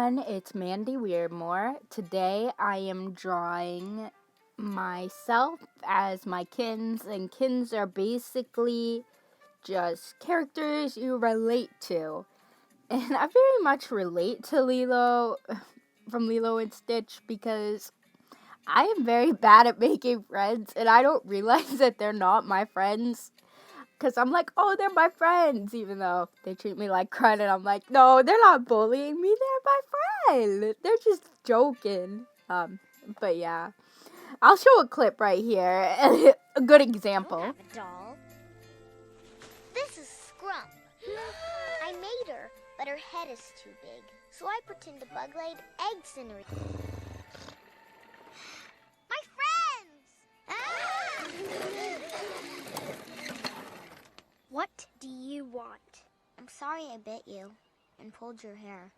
everyone, it's Mandy Weirdmore. Today I am drawing myself as my kins, and kins are basically just characters you relate to. And I very much relate to Lilo from Lilo and Stitch because I am very bad at making friends and I don't realize that they're not my friends. Because I'm like, oh, they're my friends, even though they treat me like crud, and I'm like, no, they're not bullying me, they're my friend. They're just joking. But yeah. I'll show a clip right here. A good example. I don't have a doll. This is Scrump. I made her, but her head is too big. So I pretend a bug laid eggs in her. My friends! What do you want? I'm sorry I bit you and pulled your hair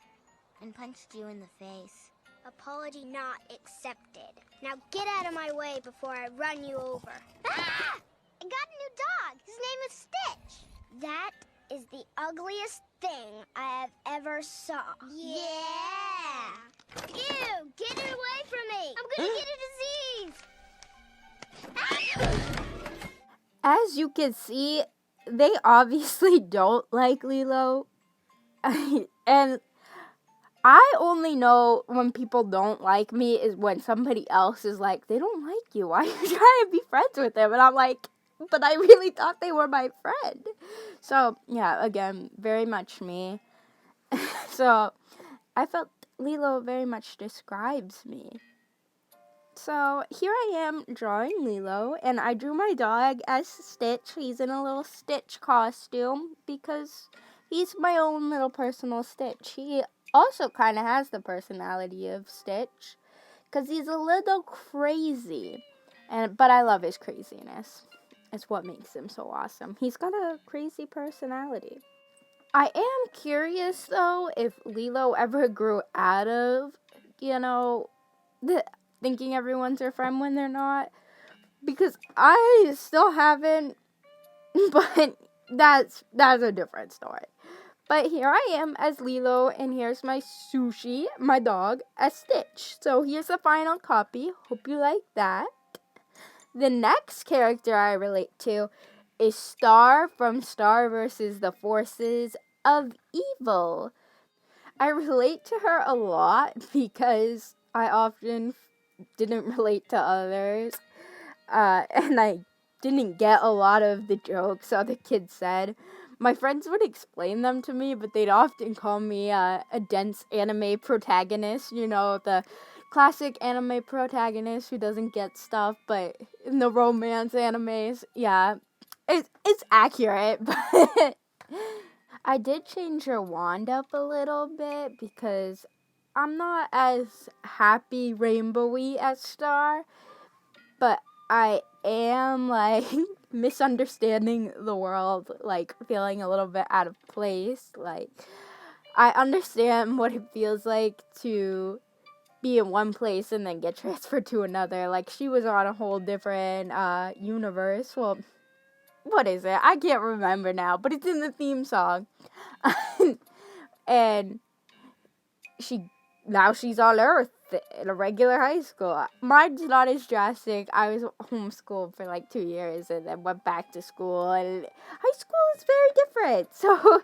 and punched you in the face. Apology not accepted. Now get out of my way before I run you over. Ah! I got a new dog. His name is Stitch. That is the ugliest thing I have ever saw. Yeah! Ew! Get it away from me! I'm gonna get a disease! As you can see, they obviously don't like Lilo. And I only know when people don't like me is when somebody else is like, they don't like you. Why are you trying to be friends with them? And I'm like, but I really thought they were my friend. So, yeah, again, very much me. So, I felt Lilo very much describes me. So, here I am drawing Lilo, and I drew my dog as Stitch. He's in a little Stitch costume because he's my own little personal Stitch. He also kind of has the personality of Stitch because he's a little crazy, but I love his craziness. It's what makes him so awesome. He's got a crazy personality. I am curious, though, if Lilo ever grew out of, thinking everyone's her friend when they're not. Because I still haven't, but that's a different story. But here I am as Lilo, and here's my Sushi, my dog, as Stitch. So here's the final copy. Hope you like that. The next character I relate to is Star from Star vs. the Forces of Evil. I relate to her a lot because I often didn't relate to others. And I didn't get a lot of the jokes other kids said. My friends would explain them to me, but they'd often call me a dense anime protagonist, the classic anime protagonist who doesn't get stuff, but in the romance animes, yeah, it's accurate, but I did change her wand up a little bit because I'm not as happy rainbowy as Star, but I am, misunderstanding the world, feeling a little bit out of place. I understand what it feels like to be in one place and then get transferred to another. She was on a whole different universe. Well, what is it? I can't remember now, but it's in the theme song. And now she's on Earth in a regular high school. Mine's not as drastic. I was homeschooled for 2 years and then went back to school, and high school is very different. So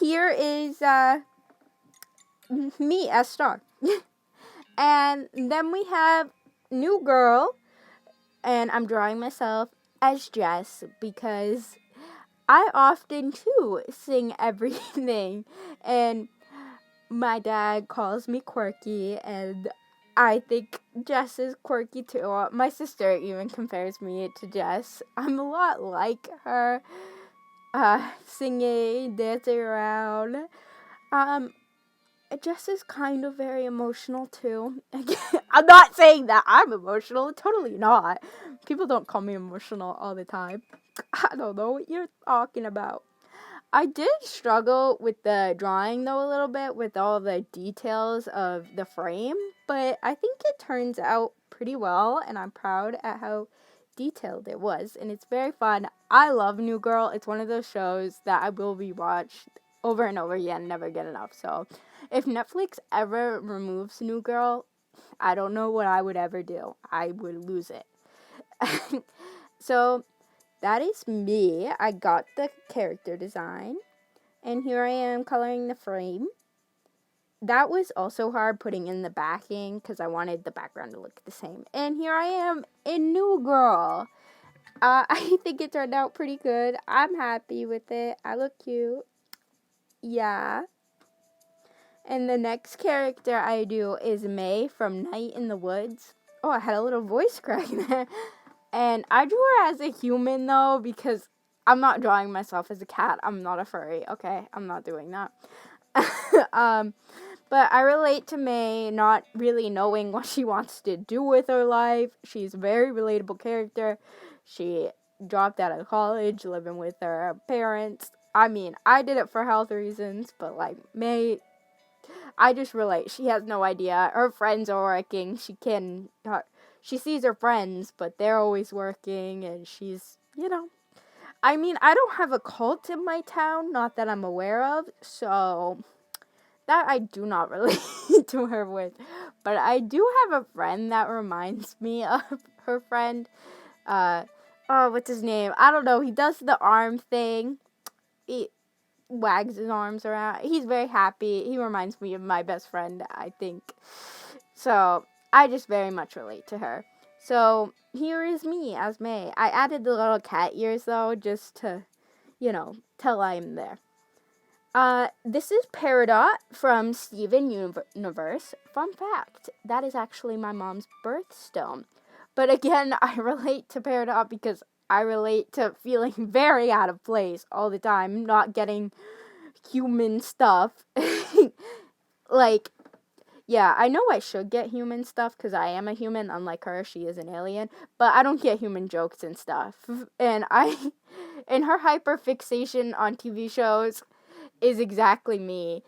here is me as Star. And then we have New Girl, and I'm drawing myself as Jess because I often too sing everything, and my dad calls me quirky, and I think Jess is quirky too. My sister even compares me to Jess. I'm a lot like her, singing, dancing around. Jess is kind of very emotional too. I'm not saying that I'm emotional, totally not. People don't call me emotional all the time. I don't know what you're talking about. I did struggle with the drawing, though, a little bit with all the details of the frame, but I think it turns out pretty well, and I'm proud at how detailed it was, and it's very fun. I love New Girl. It's one of those shows that I will rewatch over and over again, never get enough. So if Netflix ever removes New Girl, I don't know what I would ever do. I would lose it. So that is me. I got the character design. And here I am coloring the frame. That was also hard, putting in the backing, because I wanted the background to look the same. And here I am in New Girl. I think it turned out pretty good. I'm happy with it. I look cute. Yeah. And the next character I do is May from Night in the Woods. Oh, I had a little voice crack there. And I drew her as a human, though, because I'm not drawing myself as a cat. I'm not a furry, okay? I'm not doing that. But I relate to May not really knowing what she wants to do with her life. She's a very relatable character. She dropped out of college, living with her parents. I mean, I did it for health reasons, but, like, May, I just relate. She has no idea. Her friends are working. She sees her friends, but they're always working, and she's, I mean, I don't have a cult in my town, not that I'm aware of, so that I do not relate to her with. But I do have a friend that reminds me of her friend. What's his name? I don't know. He does the arm thing. He wags his arms around. He's very happy. He reminds me of my best friend, I think. So I just very much relate to her. So here is me as May. I added the little cat ears, though, just to, tell I'm there. This is Peridot from Steven Universe. Fun fact, that is actually my mom's birthstone. But again, I relate to Peridot because I relate to feeling very out of place all the time, not getting human stuff. Like, yeah, I know I should get human stuff because I am a human, unlike her, she is an alien, but I don't get human jokes and stuff. And her hyperfixation on TV shows is exactly me.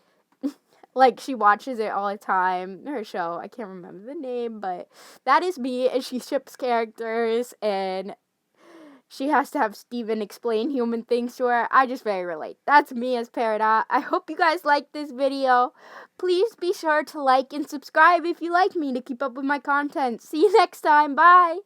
Like, she watches it all the time. Her show, I can't remember the name, but that is me, and she ships characters, and she has to have Steven explain human things to her. I just very relate. That's me as Peridot. I hope you guys liked this video. Please be sure to like and subscribe if you like me to keep up with my content. See you next time. Bye!